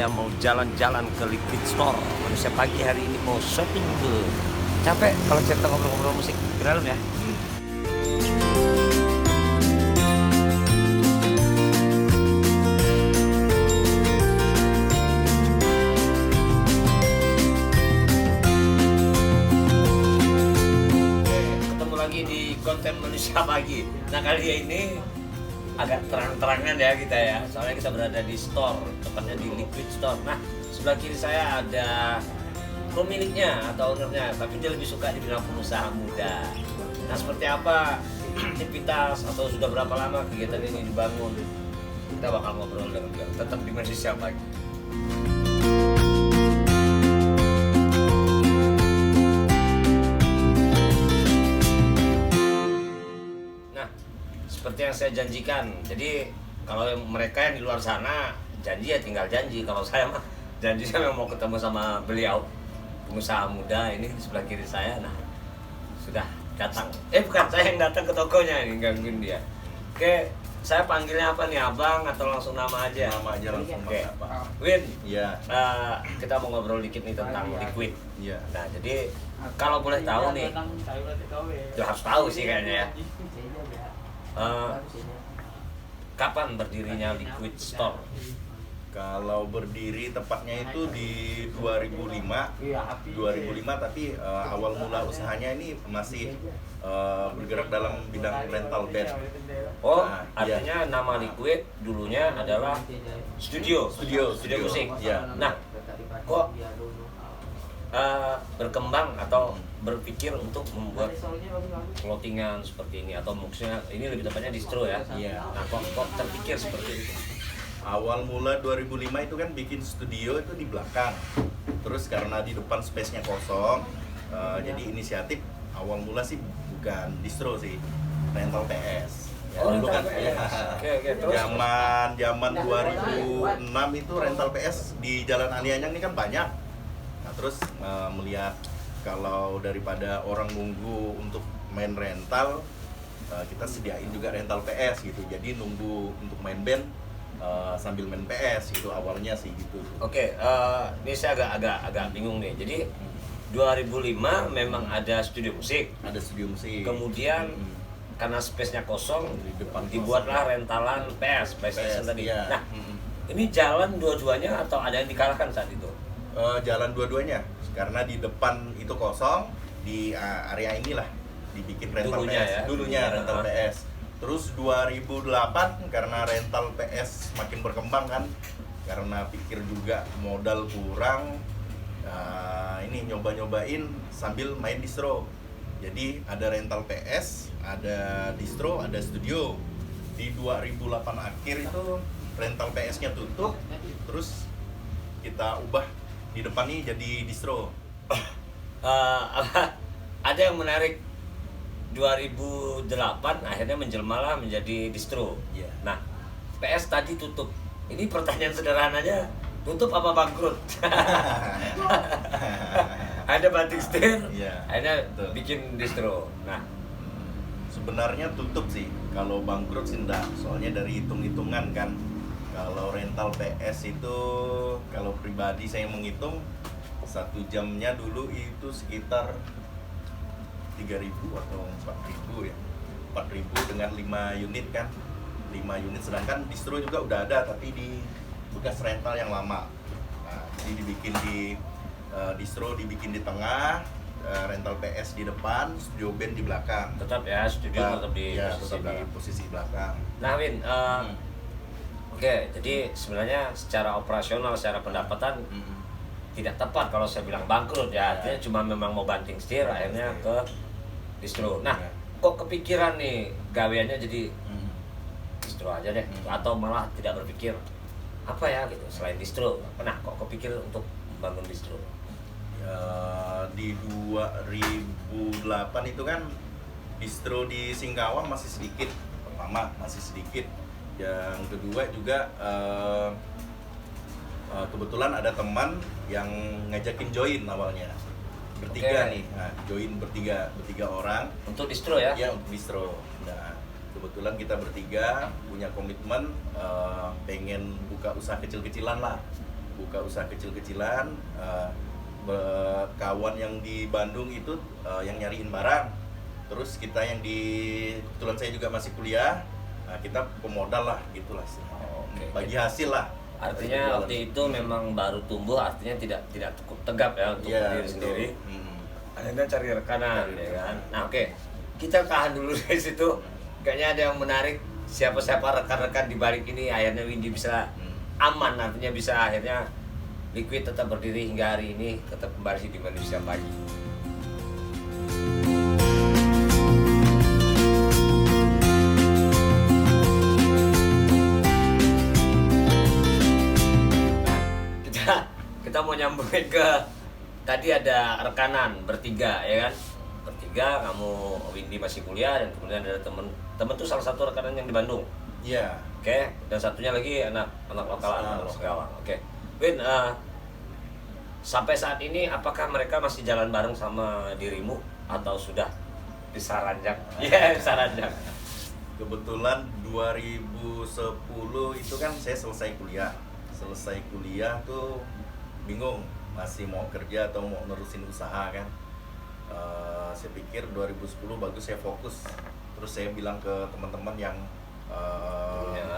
saya mau jalan-jalan ke Liquid Store. Manusia pagi hari ini mau shopping dulu. Capek kalau cerita ngobrol-ngobrol musik di dalam ya. Ketemu lagi di konten manusia pagi. Nah kali ini agak terang-terangan ya kita ya, soalnya kita berada di store, tepatnya di Liquid Store. Nah, sebelah kiri saya ada pemiliknya atau ownernya, tapi dia lebih suka dibilang pengusaha muda. Nah, seperti apa aktivitas atau sudah berapa lama kegiatan ini dibangun? Kita bakal ngobrol dengan dia. Tetap di manusia pagi. Seperti yang saya janjikan, jadi kalau mereka yang di luar sana janji ya tinggal janji. Kalau saya mah janji saya mau ketemu sama beliau, pengusaha muda ini di sebelah kiri saya. Nah sudah datang, bukan saya yang datang ke tokonya ini, gangguin dia. Oke, saya panggilnya apa nih, abang atau langsung nama aja? Nama aja langsung. Oke. Apa? Win, Iya. Kita mau ngobrol dikit nih tentang Liquid. Iya. Nah jadi kalau boleh tahu nih, ya harus tahu sih kayaknya ya. Kapan berdirinya Liquid Store? Kalau berdiri tepatnya itu di 2005 tapi awal mula usahanya ini masih bergerak dalam bidang rental band. Oh, Nah, artinya nama Liquid dulunya adalah studio musik. Iya. Nah, kok berkembang atau berpikir untuk membuat clothingan seperti ini, atau maksudnya ini lebih tepatnya distro ya? Iya. Nah, kok terpikir seperti itu? Awal mula 2005 itu kan bikin studio itu di belakang. Terus karena di depan space-nya kosong, jadi inisiatif awal mula sih bukan distro sih, rental PS. Ya, Oh, dulu rental kan PS. ya. Oke, terus? Zaman 2006 itu rental PS di Jalan Alianyang ini kan banyak. Nah, terus melihat kalau daripada orang nunggu untuk main rental, kita sediain juga rental PS gitu. Jadi nunggu untuk main band sambil main PS itu awalnya sih gitu. Oke, ini saya agak bingung nih. Jadi 2005 memang ada studio musik. Ada studio musik. Kemudian karena space-nya kosong, Di depan dibuatlah rentalan PS, PlayStation tadi. iya. Nah, ini jalan dua-duanya atau ada yang dikalahkan saat itu? Jalan dua-duanya karena di depan itu kosong, di area inilah dibikin rental Dulunya PS. ya? Dulunya rental PS. Terus 2008 karena rental PS makin berkembang kan, karena pikir juga modal kurang, ini nyoba-nyobain sambil main distro. Jadi ada rental PS, ada distro, ada studio. Di 2008 akhir itu rental PS-nya tutup, terus kita ubah di depan nih jadi distro. Ada yang menarik, 2008 akhirnya menjelmalah menjadi distro. Iya. Nah, PS tadi tutup. Ini pertanyaan sederhananya, tutup apa bangkrut? Ada banting setir, Iya, akhirnya betul. bikin distro. Nah, Sebenarnya tutup sih, kalau bangkrut sih enggak. Soalnya dari hitung-hitungan kan, kalau rental PS itu kalau pribadi saya menghitung 1 jamnya dulu itu sekitar 3.000 atau 4.000 ya. 4.000 dengan 5 unit kan. 5 unit, sedangkan distro juga udah ada tapi di bekas rental yang lama. Nah, jadi dibikin di distro dibikin di tengah, rental PS di depan, studio band di belakang. tetap ya studio tetap di ya, posisi tetap di belakang. posisi belakang. Nah, Win, oke, jadi sebenarnya secara operasional, secara pendapatan tidak tepat kalau saya bilang bangkrut ya. Artinya cuma memang mau banting setir, akhirnya ke distro. Nah, Ya. kok kepikiran nih gaweannya jadi distro aja deh, atau malah tidak berpikir apa ya gitu selain distro? Nah, kok kepikir untuk membangun distro? Ya, di 2008 itu kan distro di Singkawang masih sedikit. Pertama masih sedikit. Yang kedua juga kebetulan ada teman yang ngajakin join awalnya. Bertiga Oke. nih. Nah, join bertiga orang. Untuk distro ya? Ya, untuk distro. Nah, kebetulan kita bertiga punya komitmen pengen buka usaha kecil-kecilan lah. buka usaha kecil-kecilan. Kawan yang di Bandung itu yang nyariin barang, terus kita yang di kebetulan saya juga masih kuliah, kita pemodal lah gitulah, Oke. bagi hasil lah. Artinya waktu itu memang baru tumbuh, artinya tidak cukup tegap ya untuk Iya, diri betul. sendiri. Akhirnya cari rekanan, ya kan. Nah oke, kita tahan dulu dari situ. Kayaknya ada yang menarik. Siapa-siapa rekan-rekan di balik ini, akhirnya Windy bisa aman, artinya bisa akhirnya Liquid tetap berdiri hingga hari ini, tetap kembali di Manusia Pagi. Kita mau nyambungin ke tadi ada rekanan bertiga ya kan, bertiga, kamu Windy masih kuliah dan kemudian ada temen tuh salah satu rekanan yang di Bandung. Iya. Oke, dan satunya lagi anak lokal, anak Singkawang. Oke, Win, sampai saat ini apakah mereka masih jalan bareng sama dirimu atau sudah disaranjak? Iya, disaranjak. Kebetulan 2010 itu kan saya selesai kuliah. Selesai kuliah tuh bingung masih mau kerja atau mau nerusin usaha kan. Saya pikir 2010 bagus saya fokus. Terus saya bilang ke teman-teman yang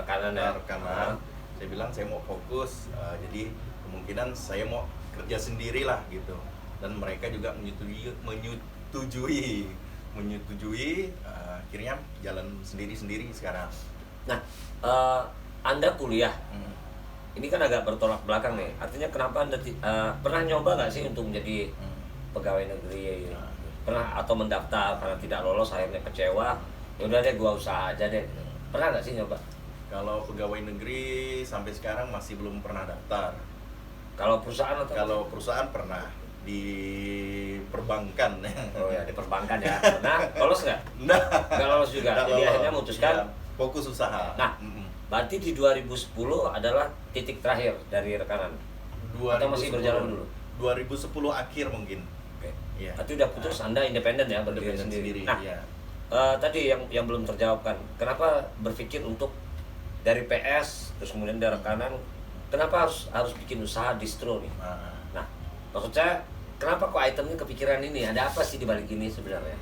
rekanan ya. rekanan, saya bilang saya mau fokus. Jadi kemungkinan saya mau kerja sendiri lah gitu. Dan mereka juga menyetujui. Akhirnya jalan sendiri-sendiri sekarang. Nah, Anda kuliah. Ini kan agak bertolak belakang nih. Artinya kenapa Anda pernah nyoba nggak sih untuk menjadi pegawai negeri? Pernah atau mendaftar karena tidak lolos akhirnya kecewa? Ya udah deh, gua usaha aja deh. Pernah nggak sih nyoba? Kalau pegawai negeri sampai sekarang masih belum pernah daftar. Kalau perusahaan atau Kalau perusahaan pernah di perbankan. Oh ya, di perbankan ya. Nah, lolos nggak? Nah, Nggak lolos juga. nggak Jadi lolos. akhirnya memutuskan. Iya, fokus usaha. Nah, berarti di 2010 adalah titik terakhir dari rekanan. Atau masih berjalan dulu? 2010 akhir mungkin. Oke. Iya. Berarti udah putus, Anda independen ya, berdiri Independen sendiri. sendiri, Nah, iya. tadi yang belum terjawabkan, kenapa berpikir untuk dari PS terus kemudian dari rekanan, kenapa harus bikin usaha distro nih? Nah, maksud saya, kenapa kok itemnya kepikiran ini? Ada apa sih di balik ini sebenarnya?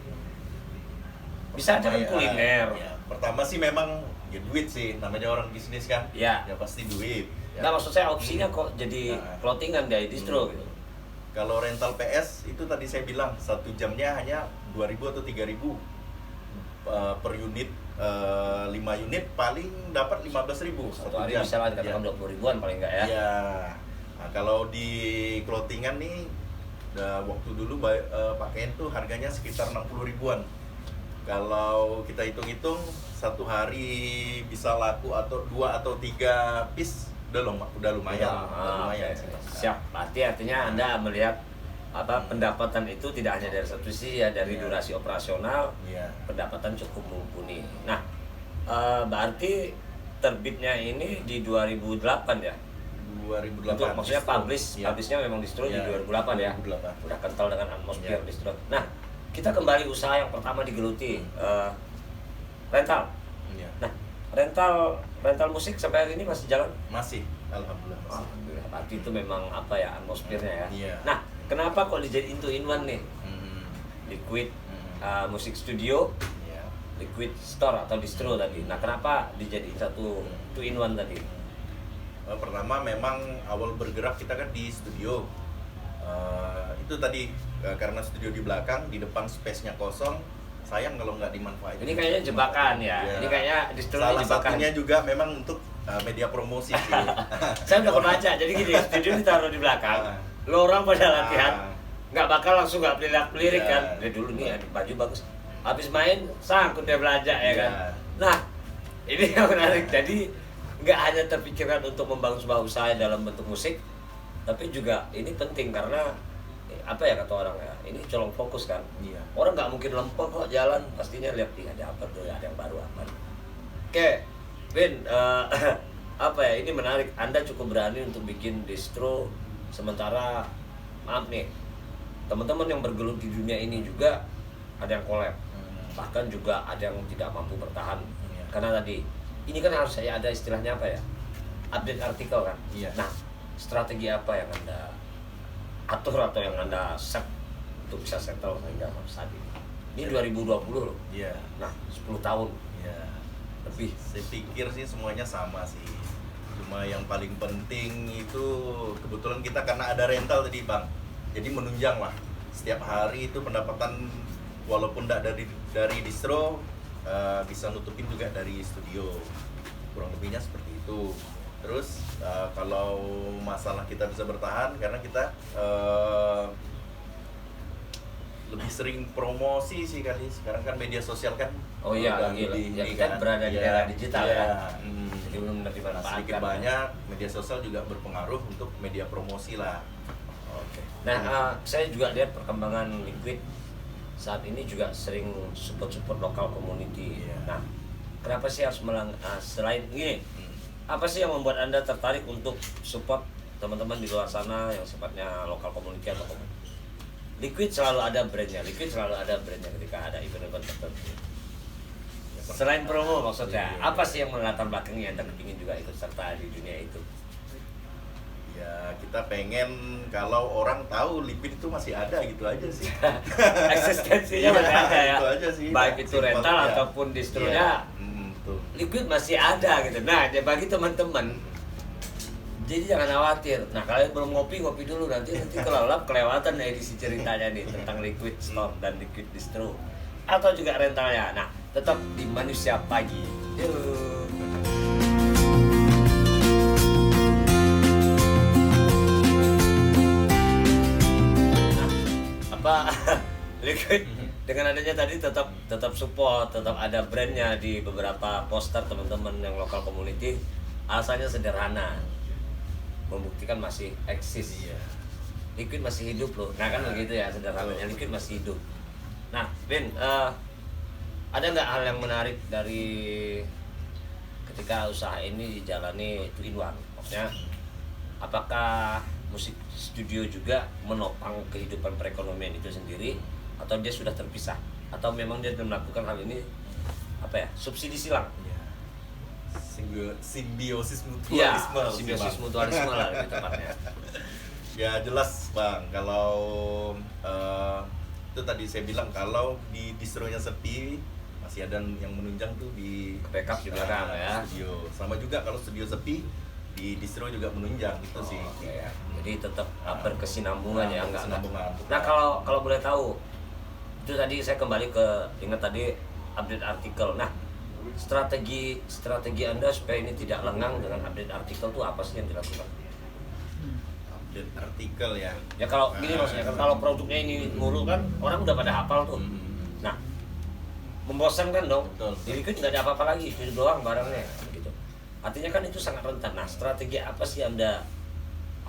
Bisa aja kan kuliner. Ya. Pertama sih memang ya duit sih, namanya orang bisnis kan. Ya. Ya pasti duit. Ya. Nggak, maksud saya opsinya kok jadi clothingan dari distro gitu. Kalau rental PS itu tadi saya bilang 1 jamnya hanya 2.000 atau 3.000 per unit. 5 unit paling dapat 15.000 Satu hari bisa lah dikatakan 20 ribuan paling nggak ya? Iya. Nah, kalau di clothingan nih waktu dulu pakaian tuh harganya sekitar 60 ribuan. Kalau kita hitung-hitung satu hari bisa laku atau 2 atau 3 piece udah lumayan. Udah lumayan sih. Siap. Berarti artinya Anda melihat pendapatan itu tidak hanya dari satu sisi ya, dari durasi operasional, pendapatan cukup mumpuni. Nah, berarti terbitnya ini di 2008 ya? 2008. Untuk maksudnya publishnya memang distro di 2008 ya? 2008. Udah kental dengan atmosfer distro. Nah, kita kembali usaha yang pertama digeluti, rental. Nah, rental musik sampai hari ini masih jalan? Masih, alhamdulillah masih. Alhamdulillah. Berarti itu memang apa ya, atmosfernya ya? Iya. Nah, kenapa kok dijadiin 2-in-1 nih? Liquid Music Studio, Liquid Store atau distro tadi. Nah, kenapa dijadiin satu 2-in-1 tadi? Pertama memang awal bergerak kita kan di studio. Itu tadi karena studio di belakang, di depan space-nya kosong, sayang kalau nggak dimanfaatkan. Ini kayaknya jebakan ya. Ini kayaknya distro salah jebakan. satunya juga memang untuk media promosi sih. Saya udah kebaca. Jadi gini, studio ditaruh di belakang. Lo orang pada latihan, nggak bakal langsung nggak pelirik kan. Dari dulu nih baju bagus. Habis main sangkut dia belanja ya kan. Nah, ini yang menarik. Jadi nggak hanya terpikirkan untuk membangun sebuah usaha dalam bentuk musik, tapi juga ini penting karena apa ya kata orang ya, ini colong fokus kan. Orang nggak mungkin lempeng kok jalan, pastinya lihat ada apa tuh, ada yang baru apa. Oke, Ben, apa ya, ini menarik. Anda cukup berani untuk bikin distro, sementara maaf nih, teman-teman yang bergelut di dunia ini juga ada yang collab, bahkan juga ada yang tidak mampu bertahan. Karena tadi ini kan harus saya ada istilahnya apa ya, update artikel kan. Nah, strategi apa yang Anda atur atau yang Anda set untuk bisa settle hingga saat ini? Ini 2020 loh. Iya. Nah, 10 tahun Iya. lebih. Saya pikir sih semuanya sama sih. Cuma yang paling penting itu kebetulan kita karena ada rental tadi Bang. Jadi menunjang lah. Setiap hari itu pendapatan walaupun tidak dari distro bisa nutupin juga dari studio. Kurang lebihnya seperti itu. Terus kalau masalah kita bisa bertahan karena kita lebih sering promosi sih kali. Sekarang kan media sosial kan Oh iya, udah gila. lebih Ya, ini kita kan. berada di Iya, era digital iya. ya. Hmm. Jadi belum Nah, dimanfaatkan. sedikit banyak media sosial juga berpengaruh untuk media promosi lah. Oke. Nah, saya juga lihat perkembangan Liquid saat ini juga sering support lokal community. Iya. Nah, kenapa sih harus selain ini? Apa sih yang membuat Anda tertarik untuk support teman-teman di luar sana yang sifatnya lokal community atau Liquid selalu ada brandnya, ketika ada event-event tertentu. Selain promo maksudnya, Iya. apa sih yang melatar belakangi Anda ingin juga ikut serta di dunia itu? Ya kita pengen kalau orang tahu Liquid itu masih ada gitu aja sih. Eksistensinya Iya, masih ada ya. itu aja sih. Baik itu Simpel, rental ya. ataupun distronya. Iya. Betul. Liquid masih ada gitu. Nah, bagi teman-teman, jadi jangan khawatir. Nah, kalian belum ngopi dulu, nanti kelewatan edisi ceritanya nih tentang Liquid Store dan Liquid Distro atau juga rentalnya. Nah, tetap di Manusia Pagi. Yuk. Nah, apa Liquid dengan adanya tadi tetap support, tetap ada brandnya di beberapa poster teman-teman yang lokal community. Alasannya sederhana, membuktikan masih eksis. Iya. Liquid masih hidup loh. Nah kan begitu ya sederhananya, Liquid masih hidup. Nah, Vin, ada nggak hal yang menarik dari ketika usaha ini dijalani 2-in-1? Maksudnya, apakah musik studio juga menopang kehidupan perekonomian itu sendiri, atau dia sudah terpisah, atau memang dia melakukan hal ini apa ya, subsidi silang? Iya. Simbiosis Iya, mutualisme. sih, simbiosis Bang. mutualisme lah lebih tepatnya. Ya jelas Bang, kalau itu tadi saya bilang kalau di distronya sepi masih ada yang menunjang tuh di Backup di belakang ya. studio. Sama juga kalau studio sepi di distro juga menunjang itu sih. Oke ya. Jadi tetap berkesinambungan ya, enggak. Berkesinambungan. Nah, kalau boleh tahu, itu tadi saya kembali ke ingat tadi update artikel. Nah, strategi Anda supaya ini tidak lengang dengan update artikel tuh apa sih yang dilakukan? Update artikel ya. Ya kalau gini maksudnya kan kalau produknya ini mulu kan orang udah pada hafal tuh. Nah, membosankan dong. Betul. Jadi kan nggak ada apa-apa lagi, itu doang barangnya gitu. Artinya kan itu sangat rentan. Nah, strategi apa sih Anda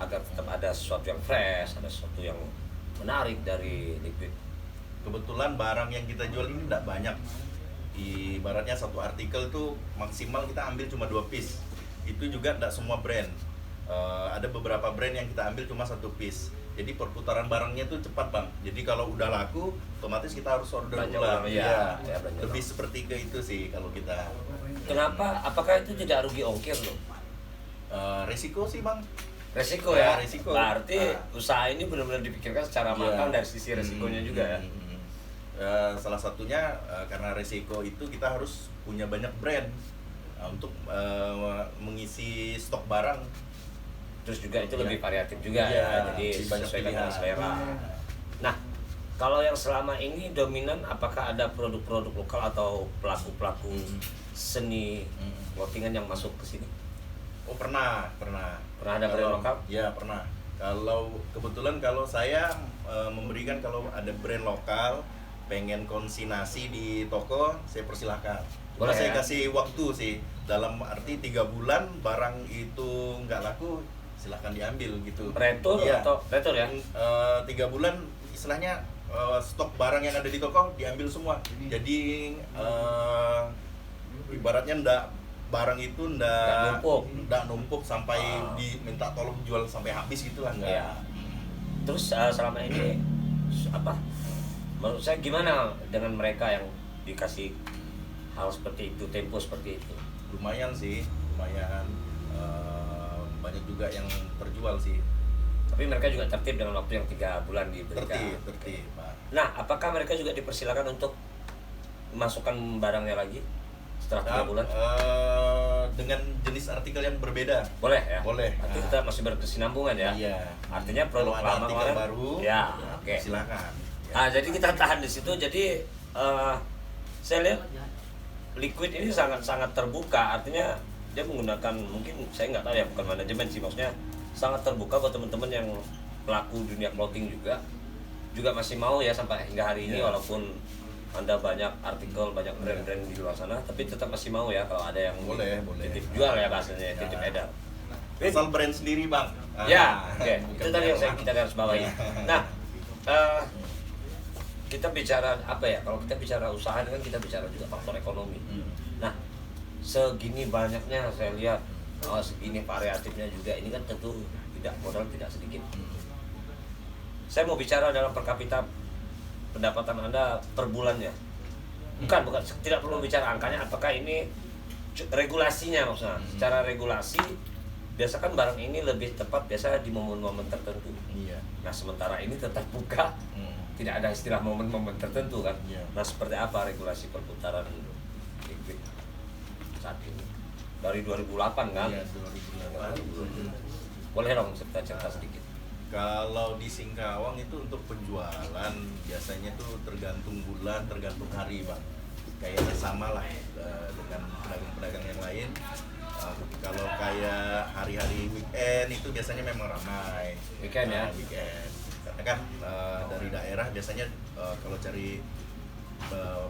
agar tetap ada sesuatu yang fresh, ada sesuatu yang menarik dari Liquid? Kebetulan barang yang kita jual ini tidak banyak. Ibaratnya satu artikel tuh maksimal kita ambil cuma 2 piece. Itu juga tidak semua brand. Ada beberapa brand yang kita ambil cuma 1 piece. Jadi perputaran barangnya tuh cepat Bang. Jadi kalau udah laku, otomatis kita harus order Belanja ulang. ulang, iya. Iya. Ya, belanja Lebih ulang. seperti ke itu sih kalau kita. Kenapa? Apakah itu tidak rugi ongkir loh? Resiko sih Bang. Resiko Ya, ya. resiko. Berarti Ah. usaha ini benar-benar dipikirkan secara matang Iya. dari sisi resikonya juga ya. Salah satunya karena resiko itu kita harus punya banyak brand untuk mengisi stok barang. Terus juga itu Iya. lebih variatif juga Iya, ya. Jadi lebih banyak sesuaikan dengan pilihan. selera. Nah, kalau yang selama ini dominan apakah ada produk-produk lokal atau pelaku-pelaku seni clothingan yang masuk ke sini? Oh pernah. Pernah ada brand lokal? Ya pernah. Kalau kebetulan kalau saya memberikan kalau ada brand lokal pengen konsignasi di toko, saya persilahkan. Boleh Saya ya? kasih waktu sih, dalam arti 3 bulan barang itu nggak laku, silahkan diambil gitu. Retur Iya. atau retur ya? 3 bulan istilahnya stok barang yang ada di toko diambil semua. Jadi ibaratnya barang itu Nggak numpuk sampai diminta tolong jual sampai habis gitulah enggak. Iya. Terus selama ini apa? Menurut saya gimana dengan mereka yang dikasih hal seperti itu, tempo seperti itu? Lumayan sih, lumayan. banyak juga yang terjual sih. Tapi mereka juga tertib dengan waktu yang 3 bulan diberikan. Tertib, Pak. Nah, apakah mereka juga dipersilakan untuk masukkan barangnya lagi setelah 3 bulan? Dengan jenis artikel yang berbeda. Boleh ya? Boleh. Artinya kita masih berkesinambungan ya? Iya. Artinya produk Kalau ada lama artikel kemarin baru, ya, oke. silakan. Ya. Ah, jadi kita tahan di situ. Jadi saya lihat Liquid ini sangat terbuka. Artinya dia menggunakan, mungkin saya nggak tahu ya, bukan manajemen sih, maksudnya sangat terbuka buat teman-teman yang pelaku dunia clothing juga masih mau ya sampai hingga hari ini, walaupun Anda banyak artikel, banyak brand-brand di luar sana, tapi tetap masih mau ya kalau ada yang boleh. titip jual ya bahasanya, titip edar. Asal brand sendiri, Bang. Ya, oke. Bukan Itu tadi yang brand kita harus bawahi. Nah, kita bicara apa ya? Kalau kita bicara usaha ini kan kita bicara juga faktor ekonomi. Nah, segini banyaknya saya lihat, segini variatifnya juga, ini kan tentu modal tidak sedikit. Saya mau bicara dalam per kapita pendapatan Anda per bulannya. Bukan, tidak perlu bicara angkanya, apakah ini regulasinya maksudnya. Secara regulasi, biasa kan barang ini lebih tepat biasa di momen-momen tertentu. Iya. Nah, sementara ini tetap buka, tidak ada istilah momen-momen tertentu kan. Iya. Nah, seperti apa regulasi perputaran Liquid saat ini? Dari 2008 kan? Iya, 2008. Boleh dong cerita sedikit. Kalau di Singkawang itu untuk penjualan biasanya tuh tergantung bulan, tergantung hari, Bang. Kayaknya sama lah dengan pedagang-pedagang yang lain. Kalau kayak hari-hari weekend itu biasanya memang ramai. Weekend ya? Weekend. Karena kan dari daerah biasanya kalau cari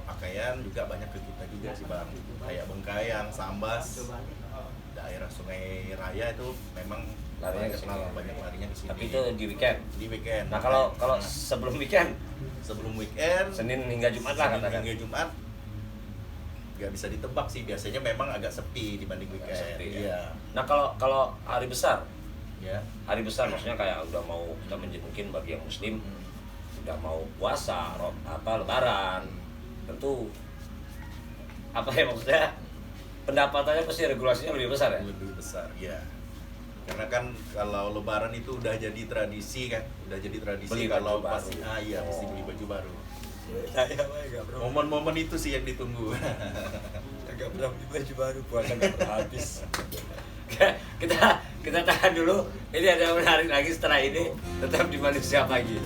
pakaian juga banyak ke kita juga sih, Bang. Kayak Bengkayang, Sambas, daerah Sungai Raya itu memang larinya ke sini. Banyak larinya ke sini. Tapi itu di weekend. Di weekend. Nah, kalau sebelum weekend, Senin hingga Jumat lah Senin katakan. hingga Jumat nggak bisa ditebak sih, biasanya memang agak sepi dibanding weekend. Sepi, Iya. Nah, kalau hari besar, Ya. hari besar maksudnya kayak udah mau kita mungkin bagi yang muslim udah mau puasa, lebaran, tentu apa ya maksudnya pendapatannya pasti regulasinya lebih besar ya. Lebih besar, ya. Karena kan kalau lebaran itu udah jadi tradisi kan, Beli kalau baju pasti baru. iya pasti beli baju baru. Saya enggak pernah. Momen-momen itu sih yang ditunggu. Enggak pernah beli baju baru, puasa enggak pernah habis. kita tahan dulu. Ini ada yang menarik lagi setelah ini, tetap di Manusia Pagi.